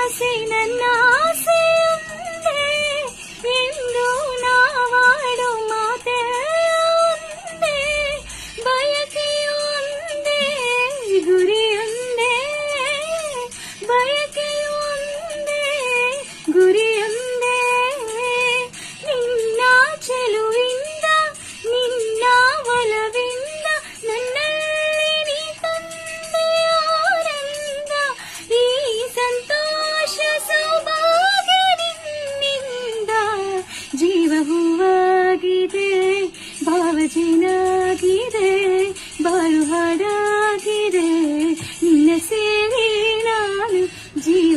ಆಸೆ ನನ್ನ ಆಸೆಯೊಂದೇ ಎಂದು ನಾವಾಡು ಮಾತೆ ಒಂದೇ ಬಯಕೆಯೊಂದೇ ಗುರಿಯೊಂದೇ ಬಯಕೆಯೊಂದೇ ಗುರಿಯೊಂದೇ ನಿನ್ನ ಚೆಲುವಿಂದ ನಿನ್ನ ಒಲವಿಂದ ನನ್ನಲ್ಲಿ ನೀ ತಂದೆ ಆನಂದ ಈ ಸಂತೋಷ ಸೌಭಾಗ್ಯ ನಿನ್ನಿಂದ ಜೀವ ಹೂವಾಗಿದೆ ಭಾವಜೇನಾಗಿದೆ ಬಾಳು ಹಾಡಾಗಿದೆ ನಿನ್ನ ಸೇರಿ ನಾನು ಜೀವ